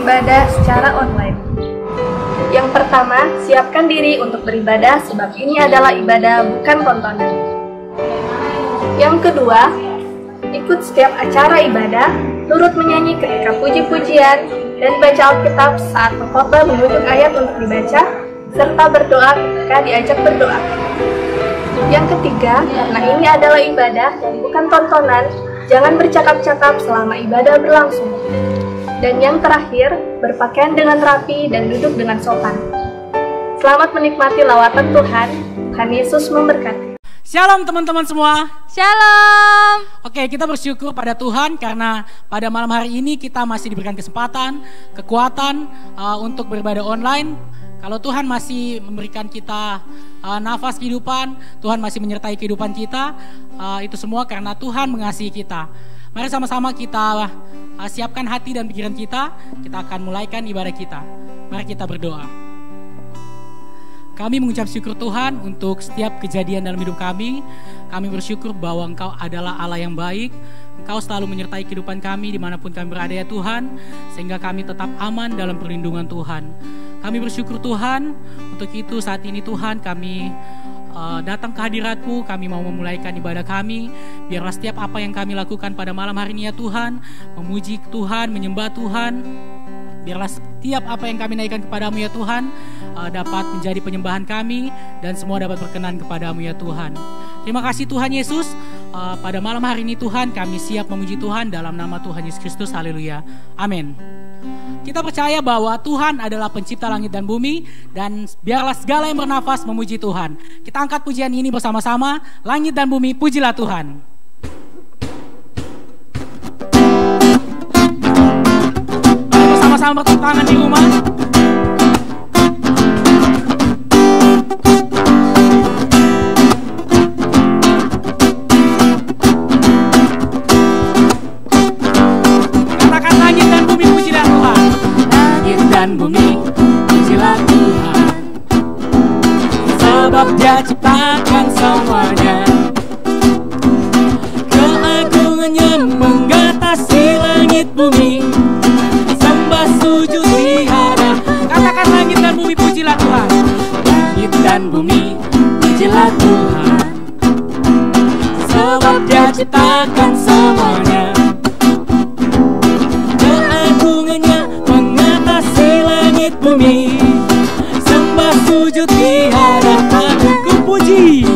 beribadah secara online. Yang pertama, siapkan diri untuk beribadah sebab ini adalah ibadah, bukan tontonan. Yang kedua, ikut setiap acara ibadah, turut menyanyi ketika puji-pujian, dan baca Alkitab saat pengkhotbah menunjuk ayat untuk dibaca, serta berdoa ketika diajak berdoa. Yang ketiga, karena ini adalah ibadah dan bukan tontonan, jangan bercakap-cakap selama ibadah berlangsung. Dan yang terakhir, berpakaian dengan rapi dan duduk dengan sopan. Selamat menikmati lawatan Tuhan. Tuhan Yesus memberkati. Shalom teman-teman semua. Shalom. Oke, kita bersyukur pada Tuhan karena pada malam hari ini kita masih diberikan kesempatan, kekuatan untuk beribadah online. Kalau Tuhan masih memberikan kita nafas kehidupan, Tuhan masih menyertai kehidupan kita, itu semua karena Tuhan mengasihi kita. Mari sama-sama kita siapkan hati dan pikiran kita akan mulaikan ibadah kita. Mari kita berdoa. Kami mengucap syukur Tuhan untuk setiap kejadian dalam hidup kami. Kami bersyukur bahwa Engkau adalah Allah yang baik. Engkau selalu menyertai kehidupan kami dimanapun kami berada ya Tuhan, sehingga kami tetap aman dalam perlindungan Tuhan. Kami bersyukur Tuhan, untuk itu saat ini Tuhan kami datang ke hadirat-Mu, kami mau memulaikan ibadah kami. Biarlah setiap apa yang kami lakukan pada malam hari ini ya Tuhan, memuji Tuhan, menyembah Tuhan. Biarlah setiap apa yang kami naikkan kepadamu ya Tuhan dapat menjadi penyembahan kami dan semua dapat berkenan kepadamu ya Tuhan. Terima kasih Tuhan Yesus. Pada malam hari ini Tuhan kami siap memuji Tuhan dalam nama Tuhan Yesus Kristus. Haleluya. Amin. Kita percaya bahwa Tuhan adalah pencipta langit dan bumi, dan biarlah segala yang bernafas memuji Tuhan. Kita angkat pujian ini bersama-sama. Langit dan bumi, pujilah Tuhan. Bersama-sama bertepuk tangan di rumah. Dan bumi, pujilah Tuhan, sebab Dia ciptakan semuanya. Keagungannya mengatasi langit bumi, sembah sujud di hadapan. Katakan langit dan bumi, pujilah Tuhan. Langit dan bumi, pujilah Tuhan, sebab Dia ciptakan semuanya. Bumi, sembah sujud di hadapan-Mu. Ku puji,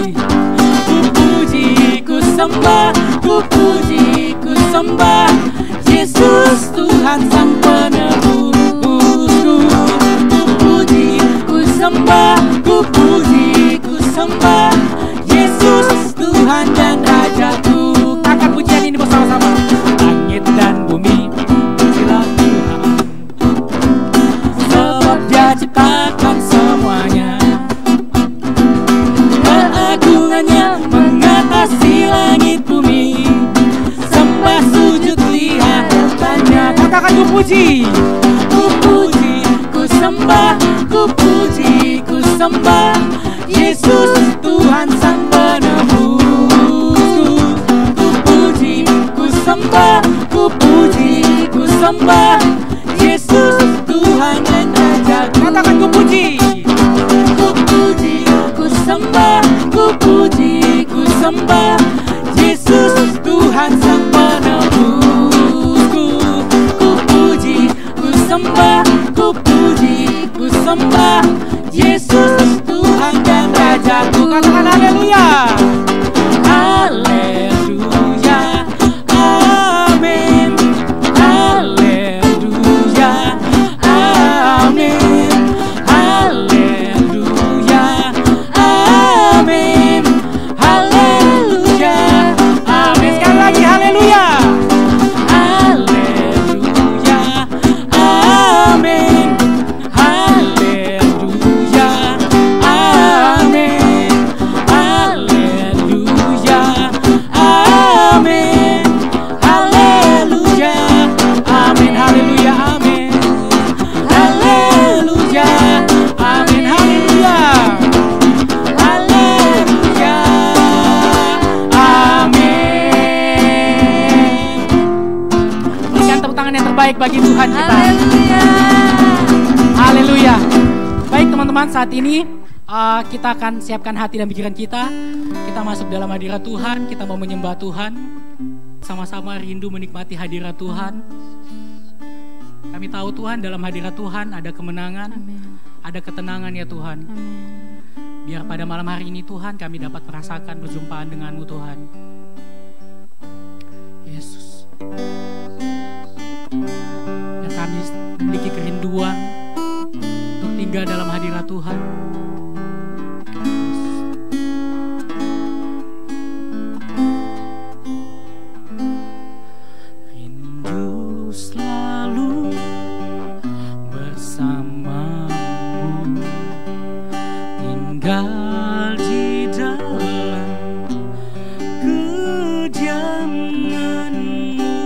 ku sembah, ku puji, ku sembah Yesus Tuhan Sang Penebusku. Ku puji, ku sembah, ku puji, ku sembah Yesus Tuhan dan Rajaku. angkat pujian ini bersama-sama. Langit dan bumi, pujilah Tuhan, sebab Dia ciptakan semuanya. Keagungannya mengatasi langit bumi, sembah sujud di hadapan-Nya. Katakan ku puji, ku sembah, ku puji, ku sembah Yesus Tuhan Sang Penebusku. Ku puji, ku sembah, ku puji, ku sembah Yesus Tuhan dan Rajaku. katakan ku puji, ku sembah, ku puji, ku sembah Yesus Tuhan Sang Penebusku. Ku puji, ku sembah, ku puji, ku sembah Yesus Tuhan dan Rajaku. katakan haleluya. Haleluya, amin. Haleluya, amin. Haleluya, amin. Haleluya, amin. Sekali lagi haleluya. Haleluya, amin. Haleluya, amin. Haleluya, amin. Haleluya, amin. Haleluya, amin. Haleluya, amin. Haleluya. Haleluya, amin. Berikan tepuk tangan yang terbaik bagi Tuhan kita. Haleluya. teman-teman, saat ini kita akan siapkan hati dan pikiran kita. Kita masuk dalam hadirat Tuhan, kita mau menyembah Tuhan. Sama-sama rindu menikmati hadirat Tuhan. Kami tahu Tuhan, dalam hadirat Tuhan ada kemenangan, ada ketenangan ya Tuhan. Biar pada malam hari ini Tuhan kami dapat merasakan perjumpaan dengan-Mu Tuhan. Yesus. Biar kami memiliki kerinduan untuk tinggal dalam hadirat Tuhan. Rindu selalu bersamamu, tinggal di dalam kediaman-Mu,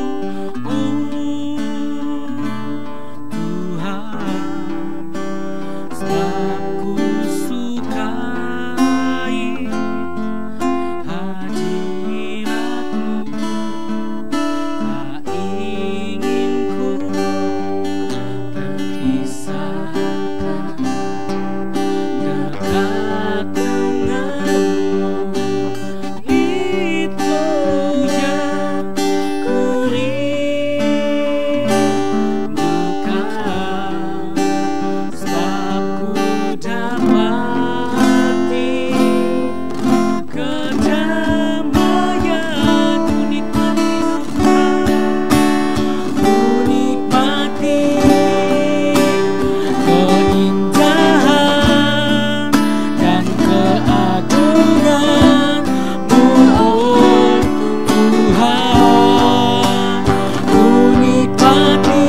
oh Tuhan. Sebab ku sukai hadirat-Mu, tak ingin ku terpisahkan dekat denganmu. Itu yang ku rindukan, sebab ku dapati kedamaian. Ku nikmati keindahan dan keagungan-Mu, oh Tuhan. Ku nikmati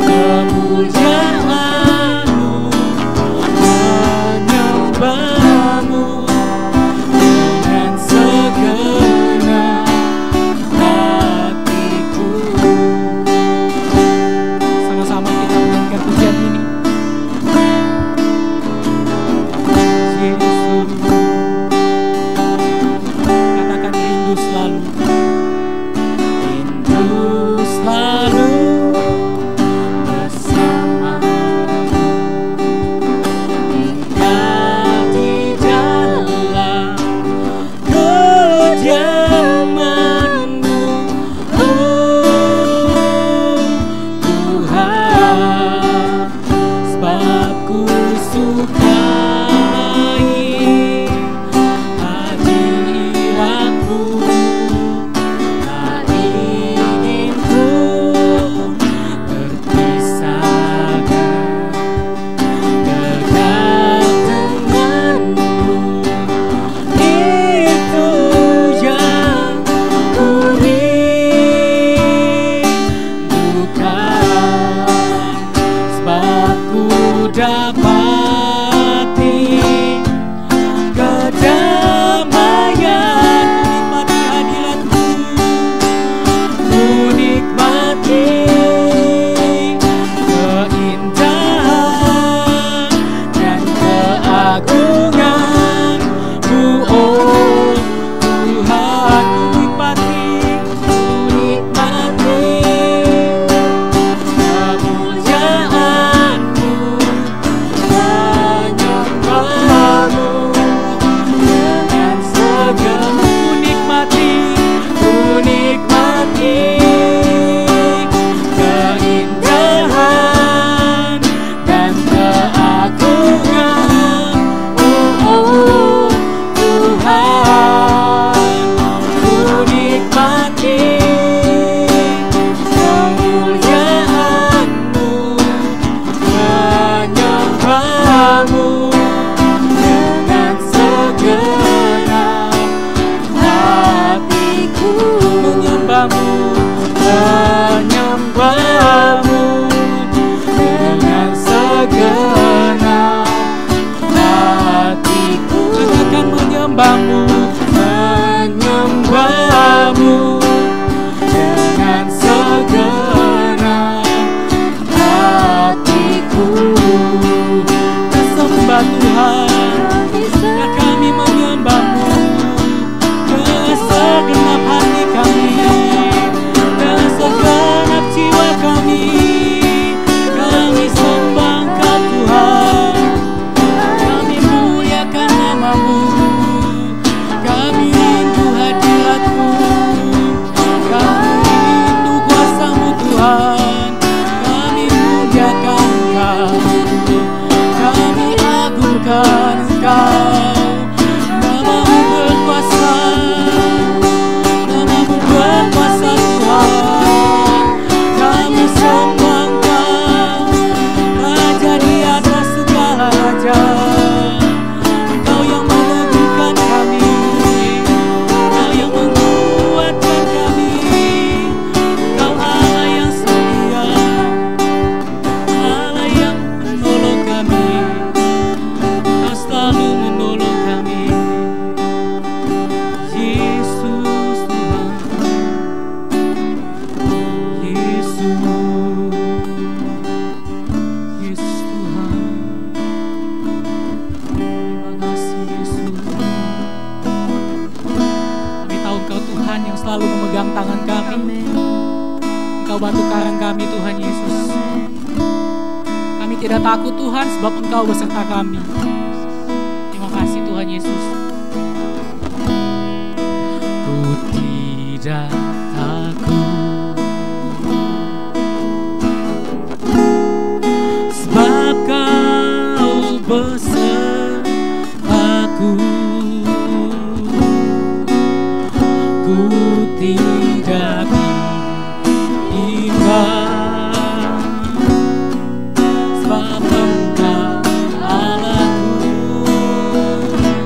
kemuliaan-Mu, menyembah-Mu dengan segenap hatiku. Sama-sama kita menyanyikan pujian ini. Yesus, Katakan rindu selalu. rindu selalu bersamamu, tinggal di dalam kediaman-Mu, oh Tuhan. Sebab ku sukai hadirat-Mu, tak ingin ku terpisahkan dekat denganmu. Itu yang ku rindukan, sebab ku dapati kedamaian. Ku nikmati keindahan dan keagungan-Mu, oh Tuhan. Ku nikmati kemuliaan-Mu, menyembah-Mu dengan segenap. Ku nikmati keindahan dan keagungan-Mu, oh Tuhan. Ku nikmati kemuliaan-Mu, menyembah-Mu dengan segenap hatiku. Menyembah-Mu, menyembah-Mu dengan segenap hatiku. Katakan menyembah-Mu. Menyembah-Mu dengan segenap hatiku. Kita sembah Tuhan, dan kami menyembah-Mu dengan segenap hati kami, dengan segenap jiwa kami. Kami sembah Engkau Tuhan. Engkau batu karang kami Tuhan Yesus. Kami tidak takut Tuhan sebab Engkau beserta kami. Terima kasih Tuhan Yesus. Ku tidak takut sebab Kau besertaku. Ku tidak bimbang sebab Engkau Allahku. Engkau kan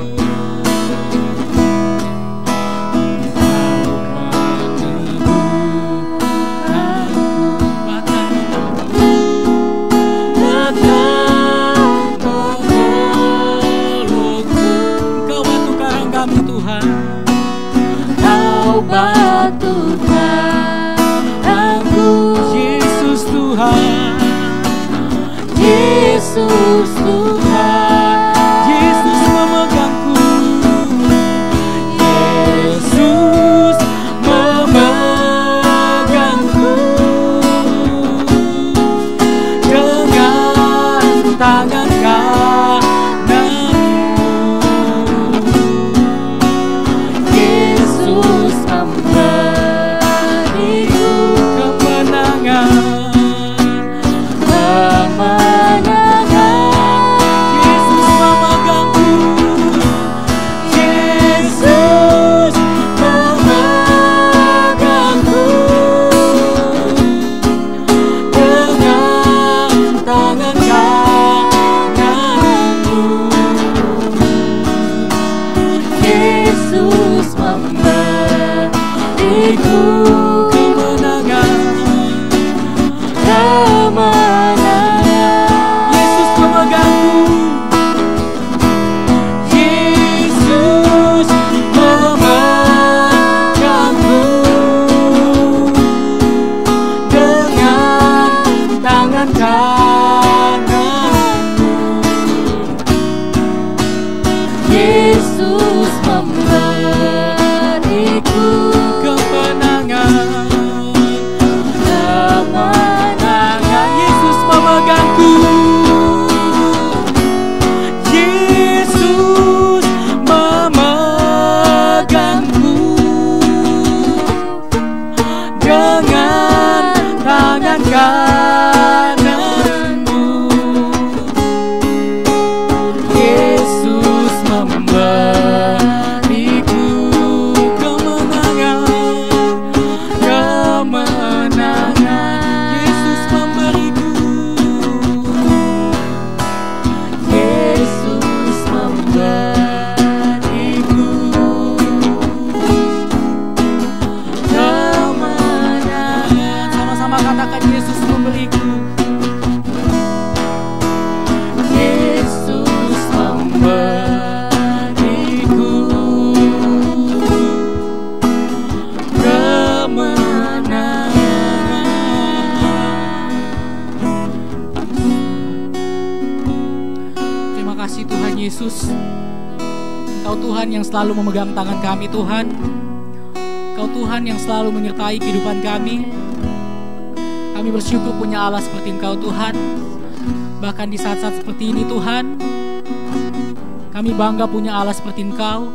teguhkanku, bahkan menolongku. Engkau batu karang kami Tuhan. Kau batu karangku, Yesus Tuhan, Yesus Tuhan, Yesus memegangku, Yesus memegangku dengan tangan selalu memegang tangan kami Tuhan. Kau Tuhan yang selalu menyertai kehidupan kami. Kami bersyukur punya Allah seperti Engkau Tuhan. Bahkan di saat-saat seperti ini Tuhan, kami bangga punya Allah seperti Engkau.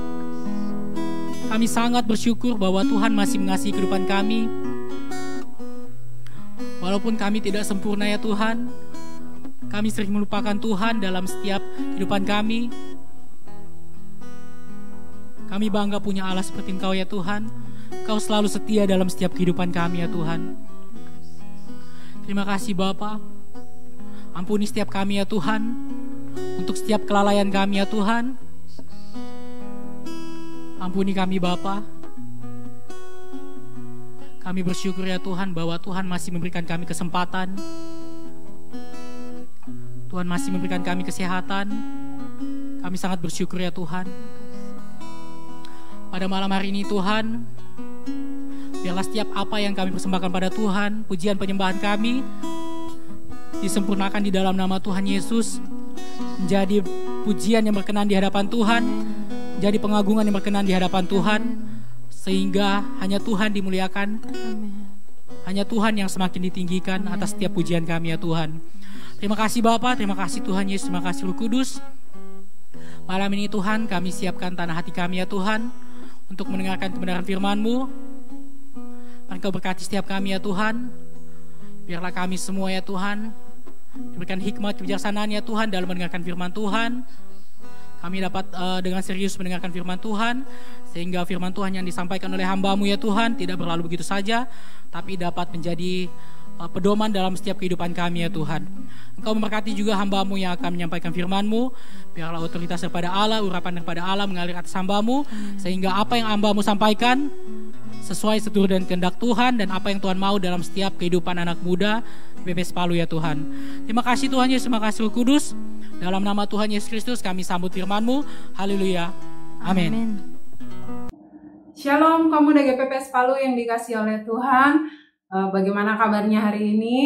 Kami sangat bersyukur bahwa Tuhan masih mengasihi kehidupan kami. Walaupun kami tidak sempurna ya Tuhan, kami sering melupakan Tuhan dalam setiap kehidupan kami. Kami bangga punya Allah seperti Engkau ya Tuhan. Kau selalu setia dalam setiap kehidupan kami ya Tuhan. Terima kasih Bapa. Ampuni setiap kami ya Tuhan. Untuk setiap kelalaian kami ya Tuhan. Ampuni kami Bapa. Kami bersyukur ya Tuhan bahwa Tuhan masih memberikan kami kesempatan. Tuhan masih memberikan kami kesehatan. Kami sangat bersyukur ya Tuhan. Pada malam hari ini Tuhan, biarlah setiap apa yang kami persembahkan pada Tuhan, pujian penyembahan kami disempurnakan di dalam nama Tuhan Yesus, menjadi pujian yang berkenan di hadapan Tuhan, menjadi pengagungan yang berkenan di hadapan Tuhan, sehingga hanya Tuhan dimuliakan, Hanya Tuhan yang semakin ditinggikan atas setiap pujian kami ya Tuhan. Terima kasih Bapa, terima kasih Tuhan Yesus, terima kasih Roh Kudus. Malam ini Tuhan, kami siapkan tanah hati kami ya Tuhan, untuk mendengarkan kebenaran firman-Mu. Engkau berkati setiap kami ya Tuhan. Biarlah kami semua ya Tuhan diberikan hikmat kebijaksanaan ya Tuhan dalam mendengarkan firman Tuhan. Kami dapat dengan serius mendengarkan firman Tuhan, sehingga firman Tuhan yang disampaikan oleh hamba-Mu ya Tuhan tidak berlalu begitu saja, tapi dapat menjadi pedoman dalam setiap kehidupan kami ya Tuhan. Engkau memberkati juga hamba-Mu yang akan menyampaikan firman-Mu. Biarlah otoritas daripada Allah, urapan daripada Allah mengalir atas hamba-Mu, sehingga apa yang hamba-Mu sampaikan sesuai seturut dan kehendak Tuhan, dan apa yang Tuhan mau dalam setiap kehidupan anak muda BPS Palu ya Tuhan. Terima kasih Tuhan Yesus, terima kasih Roh Kudus. Dalam nama Tuhan Yesus Kristus kami sambut firman-Mu. Haleluya. Amin. Shalom kamu dari GPPS Palu yang dikasihi oleh Tuhan. Bagaimana kabarnya hari ini?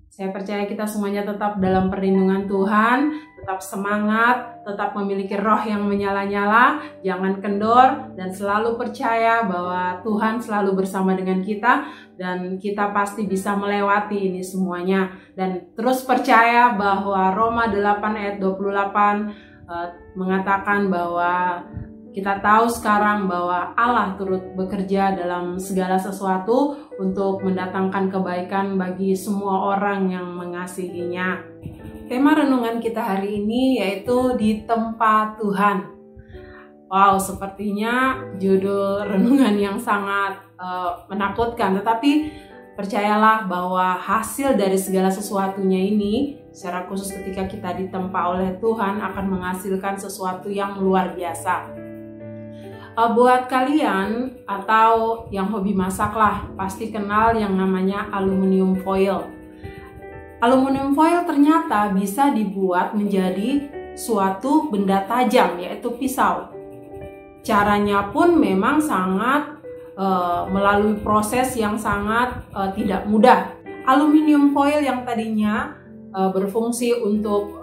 Saya percaya kita semuanya tetap dalam perlindungan Tuhan, tetap semangat, tetap memiliki roh yang menyala-nyala, jangan kendor, dan selalu percaya bahwa Tuhan selalu bersama dengan kita, dan kita pasti bisa melewati ini semuanya. Dan terus percaya bahwa Roma 8 ayat 28 mengatakan bahwa kita tahu sekarang bahwa Allah turut bekerja dalam segala sesuatu untuk mendatangkan kebaikan bagi semua orang yang mengasihinya. Tema renungan kita hari ini yaitu di tempat Tuhan. Wow, sepertinya judul renungan yang sangat menakutkan, tetapi percayalah bahwa hasil dari segala sesuatunya ini, secara khusus ketika kita ditempa oleh Tuhan, akan menghasilkan sesuatu yang luar biasa. Buat kalian atau yang hobi masak lah, pasti kenal yang namanya aluminium foil. Aluminium foil ternyata bisa dibuat menjadi suatu benda tajam, yaitu pisau. Caranya pun memang sangat melalui proses yang sangat tidak mudah. Aluminium foil yang tadinya berfungsi untuk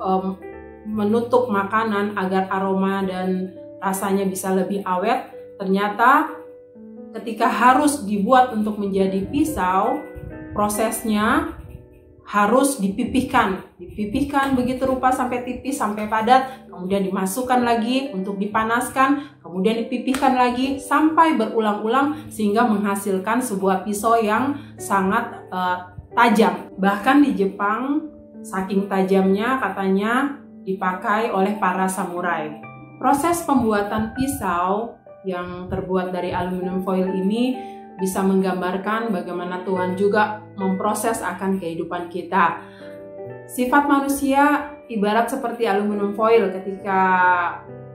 menutup makanan agar aroma dan rasanya bisa lebih awet, ternyata ketika harus dibuat untuk menjadi pisau, prosesnya harus dipipihkan begitu rupa sampai tipis, sampai padat, kemudian dimasukkan lagi untuk dipanaskan, kemudian dipipihkan lagi sampai berulang-ulang sehingga menghasilkan sebuah pisau yang sangat tajam. Bahkan di Jepang, saking tajamnya katanya dipakai oleh para samurai. Proses pembuatan pisau yang terbuat dari aluminium foil ini bisa menggambarkan bagaimana Tuhan juga memproses akan kehidupan kita. Sifat manusia ibarat seperti aluminium foil. Ketika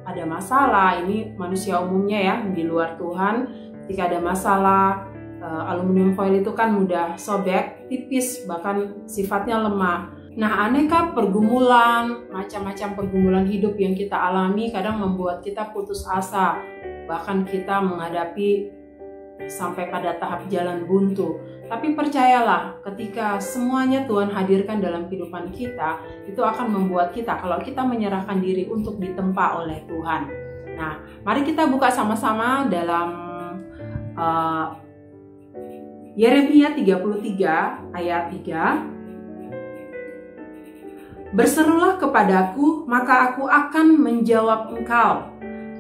ada masalah, ini manusia umumnya ya, di luar Tuhan, ketika ada masalah, aluminium foil itu kan mudah sobek, tipis, bahkan sifatnya lemah. Nah, aneka pergumulan, macam-macam pergumulan hidup yang kita alami kadang membuat kita putus asa. Bahkan kita menghadapi sampai pada tahap jalan buntu. Tapi percayalah, ketika semuanya Tuhan hadirkan dalam kehidupan kita, itu akan membuat kita, kalau kita menyerahkan diri untuk ditempa oleh Tuhan. Nah, mari kita buka sama-sama dalam Yeremia 33 ayat 3. Berserulah kepadaku, maka aku akan menjawab engkau,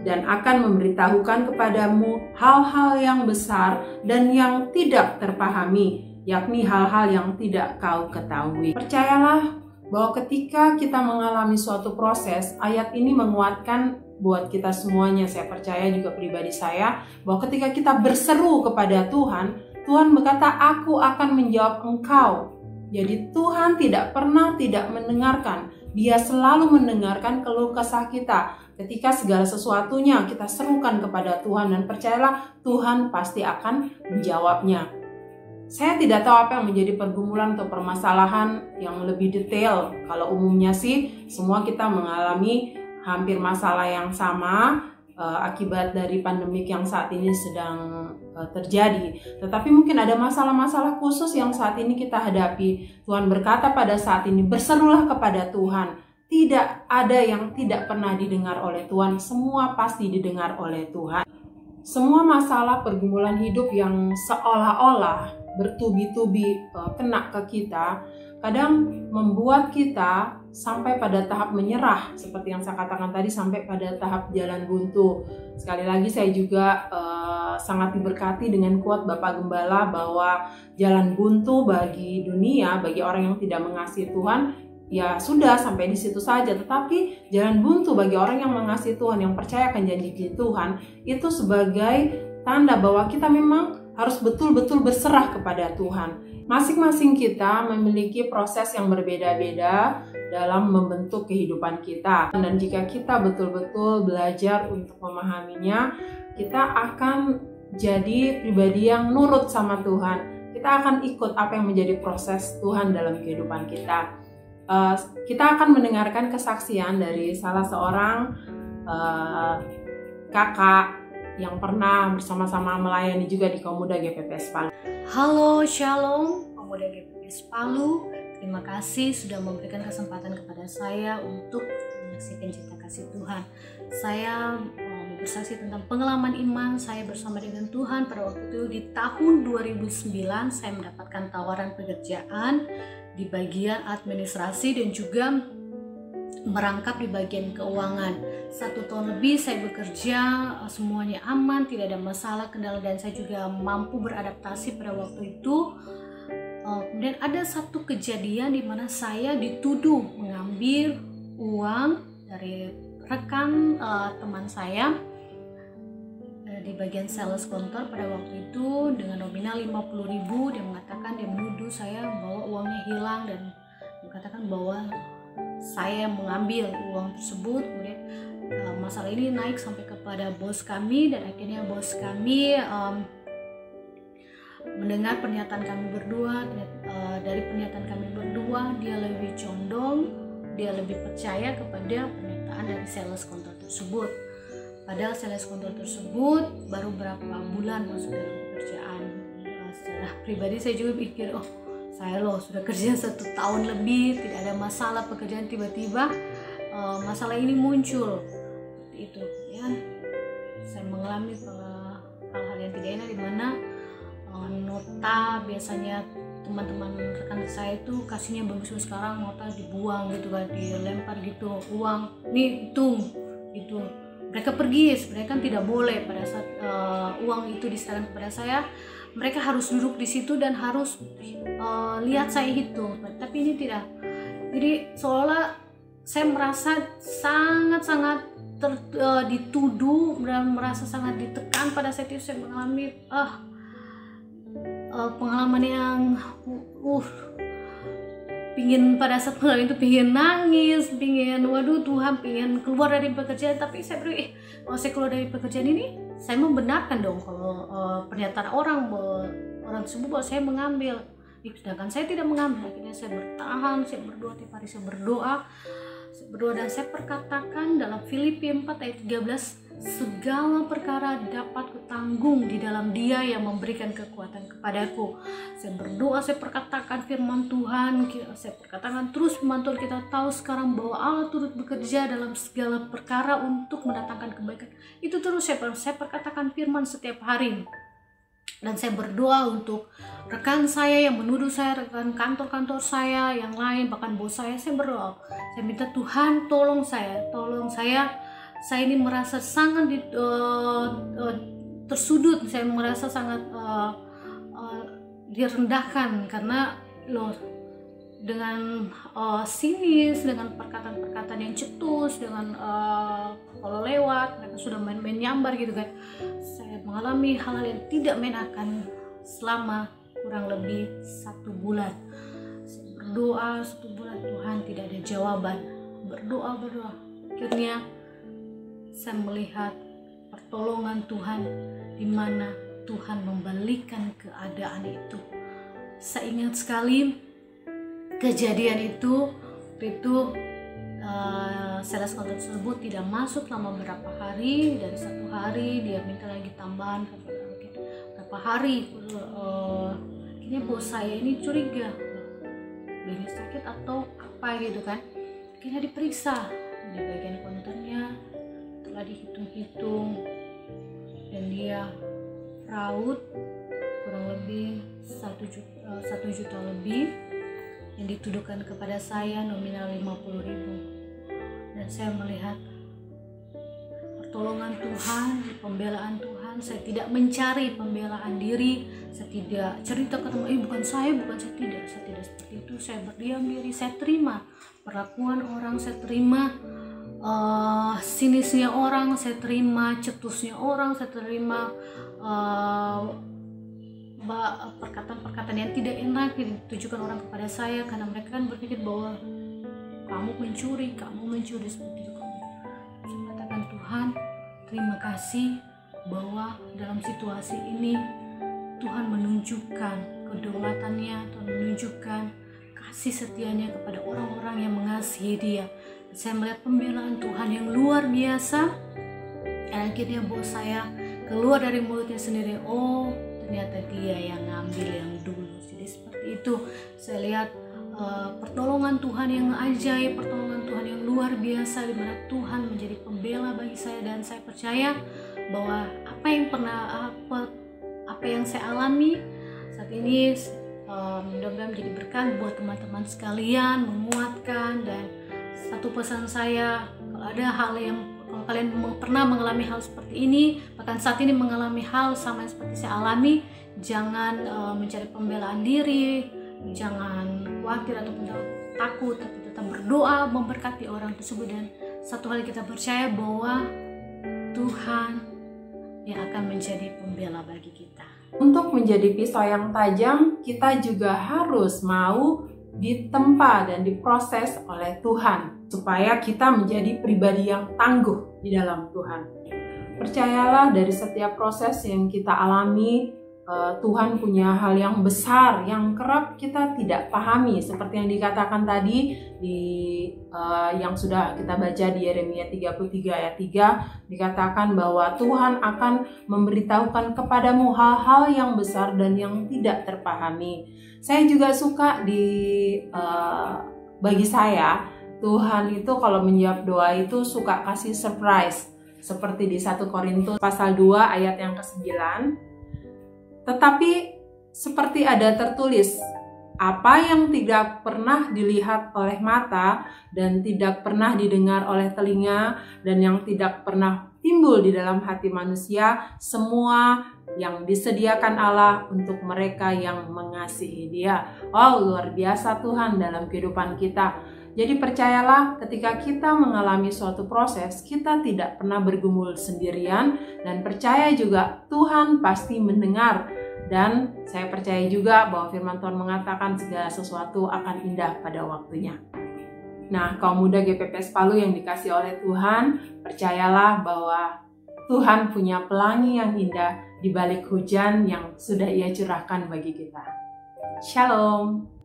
dan akan memberitahukan kepadamu hal-hal yang besar dan yang tidak terpahami, yakni hal-hal yang tidak kau ketahui. Percayalah bahwa ketika kita mengalami suatu proses, ayat ini menguatkan buat kita semuanya. Saya percaya juga pribadi saya, bahwa ketika kita berseru kepada Tuhan, Tuhan berkata, aku akan menjawab engkau. Jadi Tuhan tidak pernah tidak mendengarkan. Dia selalu mendengarkan keluh kesah kita. Ketika segala sesuatunya kita serukan kepada Tuhan, dan percayalah Tuhan pasti akan menjawabnya. Saya tidak tahu apa yang menjadi pergumulan atau permasalahan yang lebih detail. Kalau umumnya sih semua kita mengalami hampir masalah yang sama akibat dari pandemik yang saat ini sedang terjadi. Tetapi mungkin ada masalah-masalah khusus yang saat ini kita hadapi. Tuhan berkata pada saat ini, berserulah kepada Tuhan. Tidak ada yang tidak pernah didengar oleh Tuhan, semua pasti didengar oleh Tuhan. semua masalah pergumulan hidup yang seolah-olah bertubi-tubi kena ke kita, kadang membuat kita sampai pada tahap menyerah, seperti yang saya katakan tadi, sampai pada tahap jalan buntu. Sekali lagi saya juga sangat diberkati dengan quote Bapak Gembala bahwa jalan buntu bagi dunia, bagi orang yang tidak mengasihi Tuhan, ya sudah sampai di situ saja. Tetapi jalan buntu bagi orang yang mengasihi Tuhan, yang percaya akan janji Tuhan, itu sebagai tanda bahwa kita memang harus betul-betul berserah kepada Tuhan. Masing-masing kita memiliki proses yang berbeda-beda dalam membentuk kehidupan kita. Dan jika kita betul-betul belajar untuk memahaminya, kita akan jadi pribadi yang nurut sama Tuhan. Kita akan ikut apa yang menjadi proses Tuhan dalam kehidupan kita. Kita akan mendengarkan kesaksian dari salah seorang kakak yang pernah bersama-sama melayani juga di Pemuda GPPS Palu. Halo, Shalom, Pemuda GPPS Palu. Terima kasih sudah memberikan kesempatan kepada saya untuk menyaksikan cerita kasih Tuhan. Saya bersaksi tentang pengalaman iman saya bersama dengan Tuhan. Pada waktu itu di tahun 2009 saya mendapatkan tawaran pekerjaan di bagian administrasi dan juga merangkap di bagian keuangan. 1 tahun lebih saya bekerja, semuanya aman, tidak ada masalah, kendala, dan saya juga mampu beradaptasi pada waktu itu. Kemudian ada satu kejadian di mana saya dituduh mengambil uang dari rekan teman saya di bagian sales kantor pada waktu itu dengan nominal 50.000. Dia mengatakan, dia menuduh saya bahwa uangnya hilang dan mengatakan bahwa saya mengambil uang tersebut. Kemudian masalah ini naik sampai kepada bos kami, dan akhirnya bos kami mendengar pernyataan kami berdua. Dari pernyataan kami berdua, dia lebih condong, dia lebih percaya kepada pernyataan dari sales kantor tersebut. Padahal sales kantor tersebut baru berapa bulan masuk dalam pekerjaan. Secara pribadi saya juga pikir, saya sudah kerja 1 tahun lebih, tidak ada masalah pekerjaan, tiba-tiba masalah ini muncul. Itu ya, saya mengalami hal-hal yang tidak enak, di mana nota biasanya teman-teman rekan saya itu kasihnya bagus, sekarang nota dibuang gitu kan, dilempar gitu, uang nih hitung gitu. Mereka pergi, sebenarnya kan tidak boleh. Pada saat uang itu diserahkan kepada saya, mereka harus duduk di situ dan harus lihat saya hitung. Tapi ini tidak. Jadi seolah saya merasa sangat-sangat dituduh dan merasa sangat ditekan. Pada saat itu saya mengalami pengalaman yang pada saat malam itu pingin nangis, waduh Tuhan, pingin keluar dari pekerjaan. Tapi saya berpikir, kalau saya keluar dari pekerjaan ini, saya membenarkan dong kalau pernyataan orang tersebut bahwa saya mengambil, sedangkan saya tidak mengambil. Akhirnya saya bertahan, saya berdoa tiap hari, saya berdoa dan saya perkatakan dalam Filipi 4 ayat 13, segala perkara dapat kutanggung di dalam Dia yang memberikan kekuatan kepadaku. Saya berdoa, saya perkatakan firman Tuhan, saya perkatakan terus firman Tuhan. Kita tahu sekarang bahwa Allah turut bekerja dalam segala perkara untuk mendatangkan kebaikan. Itu terus saya perkatakan firman setiap hari. Dan saya berdoa untuk rekan saya yang menuduh saya, rekan kantor-kantor saya yang lain, bahkan bos saya berdoa. Saya minta Tuhan tolong saya ini merasa sangat tersudut, saya merasa sangat direndahkan karena dengan sinis, dengan perkataan-perkataan yang cetus, dengan kalau lewat mereka sudah main-main nyambar gitu kan. Saya mengalami hal-hal yang tidak menyenangkan selama kurang lebih 1 bulan. Saya berdoa 1 bulan, Tuhan tidak ada jawaban. Berdoa. Akhirnya saya melihat pertolongan Tuhan, di mana Tuhan membalikkan keadaan itu. Saya ingat sekali kejadian itu. Sales kantor tersebut tidak masuk selama berapa hari. Dari 1 hari dia minta lagi tambahan berapa hari. Akhirnya bos saya ini curiga, ini sakit atau apa gitu kan. Akhirnya diperiksa di bagian konternya, telah dihitung-hitung dan dia fraud kurang lebih 1 juta lebih yang dituduhkan kepada saya, nominal 50.000. Dan saya melihat pertolongan Tuhan, pembelaan Tuhan. Saya tidak mencari pembelaan diri, saya tidak cerita ke teman, bukan saya, saya tidak seperti itu. Saya berdiam diri, saya terima perlakuan orang, saya terima sinisnya orang, saya terima cetusnya orang, saya terima perkataan-perkataan yang tidak enak yang ditujukan orang kepada saya, karena mereka kan berpikir bahwa kamu mencuri seperti itu. Saya katakan, Tuhan, terima kasih bahwa dalam situasi ini Tuhan menunjukkan kedaulatannya, Tuhan menunjukkan kasih setianya kepada orang-orang yang mengasihi Dia. Saya melihat pembelaan Tuhan yang luar biasa, dan akhirnya bahwa saya keluar dari mulutnya sendiri, oh ternyata Dia yang ngambil yang dulu. Jadi seperti itu saya lihat pertolongan Tuhan yang ajaib, pertolongan Tuhan yang luar biasa, di mana Tuhan menjadi pembela bagi saya. Dan saya percaya bahwa apa yang saya alami saat ini mudah-mudahan menjadi berkat buat teman-teman sekalian, menguatkan. Dan satu pesan saya, kalau kalian pernah mengalami hal seperti ini, bahkan saat ini mengalami hal sama seperti saya alami, jangan mencari pembelaan diri, jangan khawatir ataupun takut, tapi tetap berdoa memberkati orang tersebut. Dan satu hal kita percaya bahwa Tuhan yang akan menjadi pembela bagi kita. Untuk menjadi pisau yang tajam, kita juga harus mau ditempa dan diproses oleh Tuhan, supaya kita menjadi pribadi yang tangguh di dalam Tuhan. Percayalah, dari setiap proses yang kita alami, Tuhan punya hal yang besar yang kerap kita tidak pahami, seperti yang dikatakan tadi yang sudah kita baca di Yeremia 33 ayat 3, dikatakan bahwa Tuhan akan memberitahukan kepadamu hal-hal yang besar dan yang tidak terpahami. Saya juga suka bagi saya, Tuhan itu kalau menjawab doa itu suka kasih surprise, seperti di 1 Korintus pasal 2 ayat yang ke-9. Tetapi seperti ada tertulis, apa yang tidak pernah dilihat oleh mata dan tidak pernah didengar oleh telinga dan yang tidak pernah timbul di dalam hati manusia, semua yang disediakan Allah untuk mereka yang mengasihi Dia. Oh, luar biasa Tuhan dalam kehidupan kita. Jadi percayalah, ketika kita mengalami suatu proses, kita tidak pernah bergumul sendirian, dan percaya juga Tuhan pasti mendengar. Dan saya percaya juga bahwa firman Tuhan mengatakan segala sesuatu akan indah pada waktunya. Nah, kaum muda GPPS Palu yang dikasih oleh Tuhan, percayalah bahwa Tuhan punya pelangi yang indah di balik hujan yang sudah Ia curahkan bagi kita. Shalom.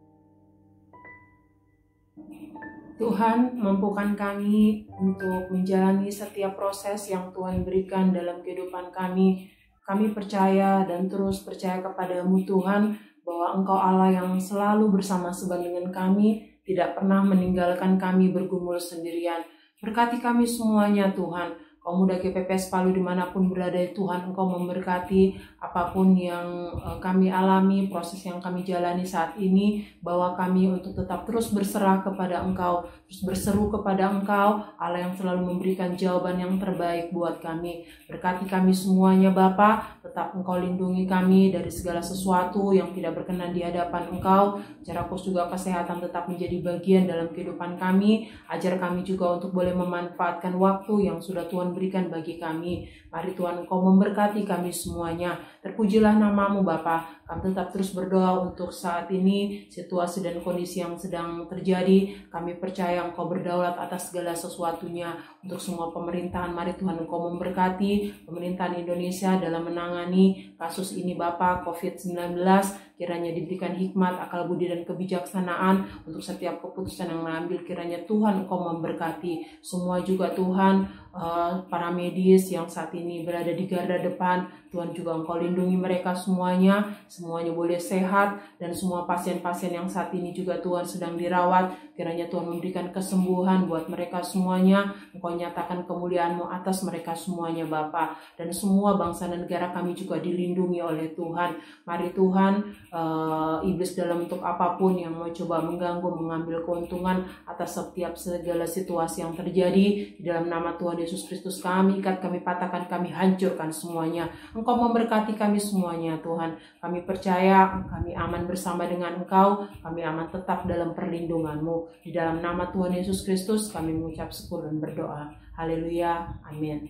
Tuhan, mampukan kami untuk menjalani setiap proses yang Tuhan berikan dalam kehidupan kami. Kami percaya dan terus percaya kepadamu Tuhan, bahwa Engkau Allah yang selalu bersama-sama dengan kami, tidak pernah meninggalkan kami bergumul sendirian. Berkati kami semuanya Tuhan. Kaum muda GPPS Palu dimanapun berada, Tuhan Engkau memberkati apapun yang kami alami, proses yang kami jalani saat ini, bawa kami untuk tetap terus berserah kepada Engkau, terus berseru kepada Engkau, Allah yang selalu memberikan jawaban yang terbaik buat kami. Berkati kami semuanya Bapa, tetap Engkau lindungi kami dari segala sesuatu yang tidak berkenan di hadapan Engkau. Secara khusus juga kesehatan tetap menjadi bagian dalam kehidupan kami. Ajar kami juga untuk boleh memanfaatkan waktu yang sudah Tuhan berikan bagi kami. Mari Tuhan Engkau memberkati kami semuanya. Terpujilah namamu Bapa. Kami tetap terus berdoa untuk saat ini, situasi dan kondisi yang sedang terjadi. Kami percaya Engkau berdaulat atas segala sesuatunya. Untuk semua pemerintahan, mari Tuhan Engkau memberkati pemerintahan Indonesia dalam menangani kasus ini Bapa, COVID-19. kiranya diberikan hikmat, akal budi dan kebijaksanaan untuk setiap keputusan yang mengambil. Kiranya Tuhan Engkau memberkati semua juga Tuhan, para medis yang saat ini berada di garda depan. Tuhan juga Engkau lindungi mereka semuanya boleh sehat, dan semua pasien-pasien yang saat ini juga Tuhan sedang dirawat, kiranya Tuhan memberikan kesembuhan buat mereka semuanya. Engkau nyatakan kemuliaan-Mu atas mereka semuanya Bapa, dan semua bangsa dan negara kami juga dilindungi oleh Tuhan. Mari Tuhan, iblis dalam bentuk apapun yang mau coba mengganggu, mengambil keuntungan atas setiap segala situasi yang terjadi, di dalam nama Tuhan Yesus Kristus kami ikat, kami patahkan, kami hancurkan semuanya. Engkau memberkati kami semuanya Tuhan. Kami percaya kami aman bersama dengan Engkau, kami aman tetap dalam perlindungan-Mu. Di dalam nama Tuhan Yesus Kristus kami mengucap syukur dan berdoa. Haleluya, amin.